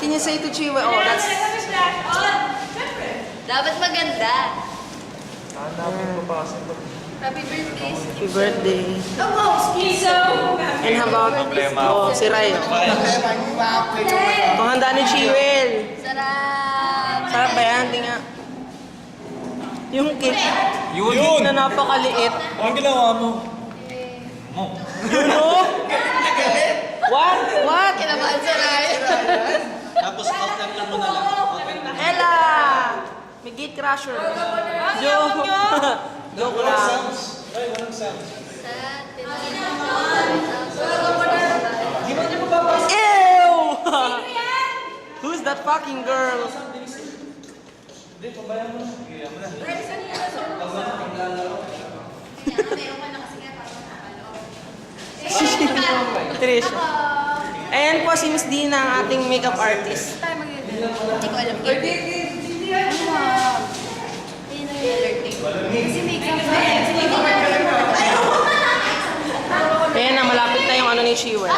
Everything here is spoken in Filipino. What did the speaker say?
can you say to Chiwa? Oh, that's... Dapat maganda. Happy birthday. Happy birthday. Kiso! And how about... Oh, si Ray. Ang handa ni Chiwel. Sarap! Sarap ba yan? Hindi nga. Yung cake. Yun! Na napakaliit. Ang ginawa mo? You know? What? What? Kinabahan sa Ryan. Tapos out mo na lang. Ella! May gate crusher. Joke. Joke lang. Ay, walang sounds. Ew! Who's that fucking girl? Hindi, pabayaan mo na. Kaya mo na. Trish. Ayan po si Miss Dina, ang ating makeup artist. Hindi ko alam. Kasi makeup na eh. Ayan na, malapit na yung ano ni Chiwel.